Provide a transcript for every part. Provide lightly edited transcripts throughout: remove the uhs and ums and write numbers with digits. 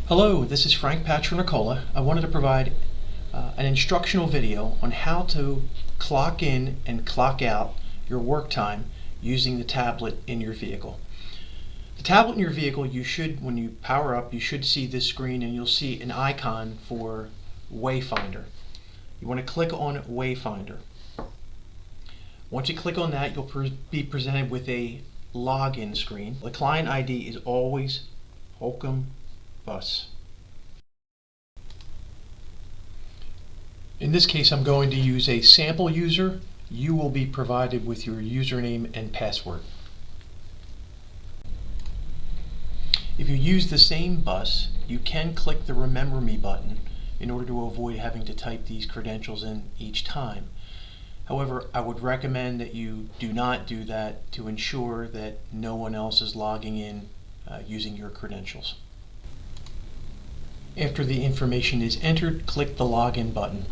Hello, this is Frank Patronicola. I wanted to provide an instructional video on how to clock in and clock out your work time using the tablet in your vehicle. The tablet in your vehicle, when you power up, you should see this screen and you'll see an icon for Wayfinder. You want to click on Wayfinder. Once you click on that, you'll be presented with a login screen. The client ID is always Holcomb Bus. In this case, I'm going to use a sample user. You will be provided with your username and password. If you use the same bus, you can click the Remember Me button in order to avoid having to type these credentials in each time. However, I would recommend that you do not do that to ensure that no one else is logging in using your credentials. After the information is entered, click the Login button.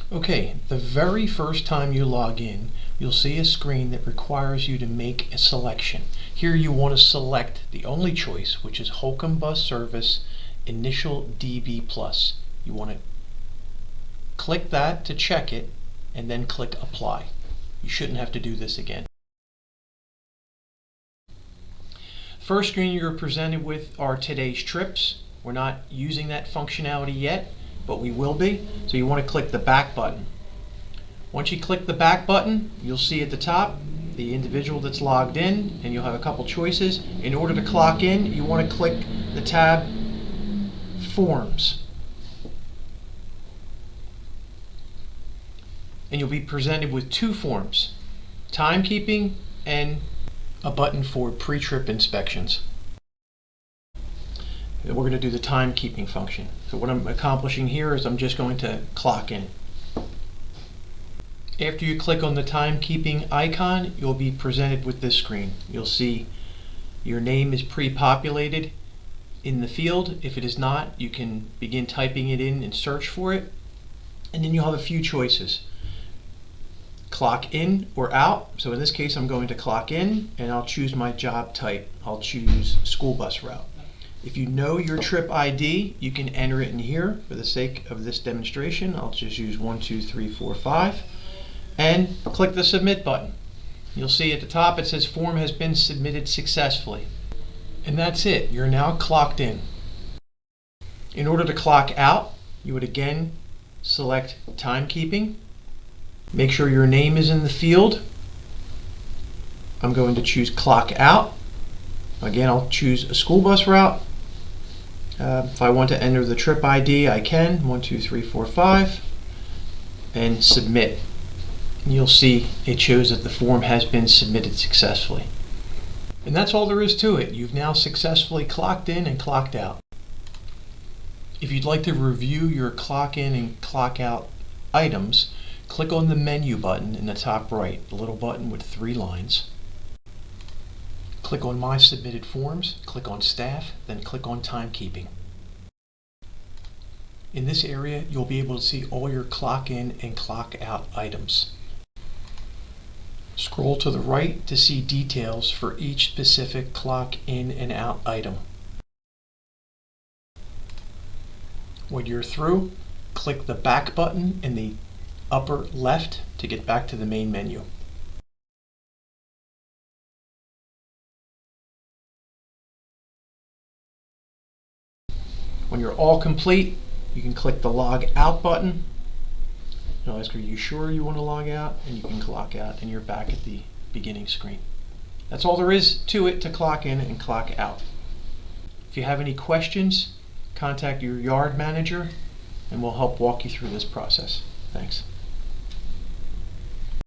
Okay, the very first time you log in, you'll see a screen that requires you to make a selection. Here you want to select the only choice, which is Holcomb Bus Service Initial DB+. You want to click that to check it, and then click Apply. You shouldn't have to do this again. First screen you're presented with are today's trips. We're not using that functionality yet, but we will be. So you want to click the back button. Once you click the back button, you'll see at the top the individual that's logged in, and you'll have a couple choices. In order to clock in, you want to click the tab Forms. And you'll be presented with two forms, timekeeping and a button for pre-trip inspections. And we're going to do the timekeeping function. So what I'm accomplishing here is I'm just going to clock in. After you click on the timekeeping icon, you'll be presented with this screen. You'll see your name is pre-populated in the field. If it is not, you can begin typing it in and search for it. And then you'll have a few choices. Clock in or out. So in this case, I'm going to clock in, and I'll choose my job type. I'll choose school bus route. If you know your trip ID, you can enter it in here. For the sake of this demonstration, I'll just use 1, 2, 3, 4, 5, and click the submit button. You'll see at the top it says form has been submitted successfully. And that's it. You're now clocked in. In order to clock out, you would again select timekeeping. Make sure your name is in the field. I'm going to choose clock out. Again, I'll choose a school bus route. If I want to enter the trip ID, I can. 1, 2, 3, 4, 5. And submit. And you'll see it shows that the form has been submitted successfully. And that's all there is to it. You've now successfully clocked in and clocked out. If you'd like to review your clock in and clock out items, click on the menu button in the top right, the little button with 3 lines. Click on My Submitted Forms, click on Staff, then click on Timekeeping. In this area, you'll be able to see all your clock in and clock out items. Scroll to the right to see details for each specific clock in and out item. When you're through, click the back button in the upper left to get back to the main menu. When you're all complete, you can click the log out button. It'll ask, are you sure you want to log out? And you can clock out and you're back at the beginning screen. That's all there is to it to clock in and clock out. If you have any questions, contact your yard manager and we'll help walk you through this process. Thanks.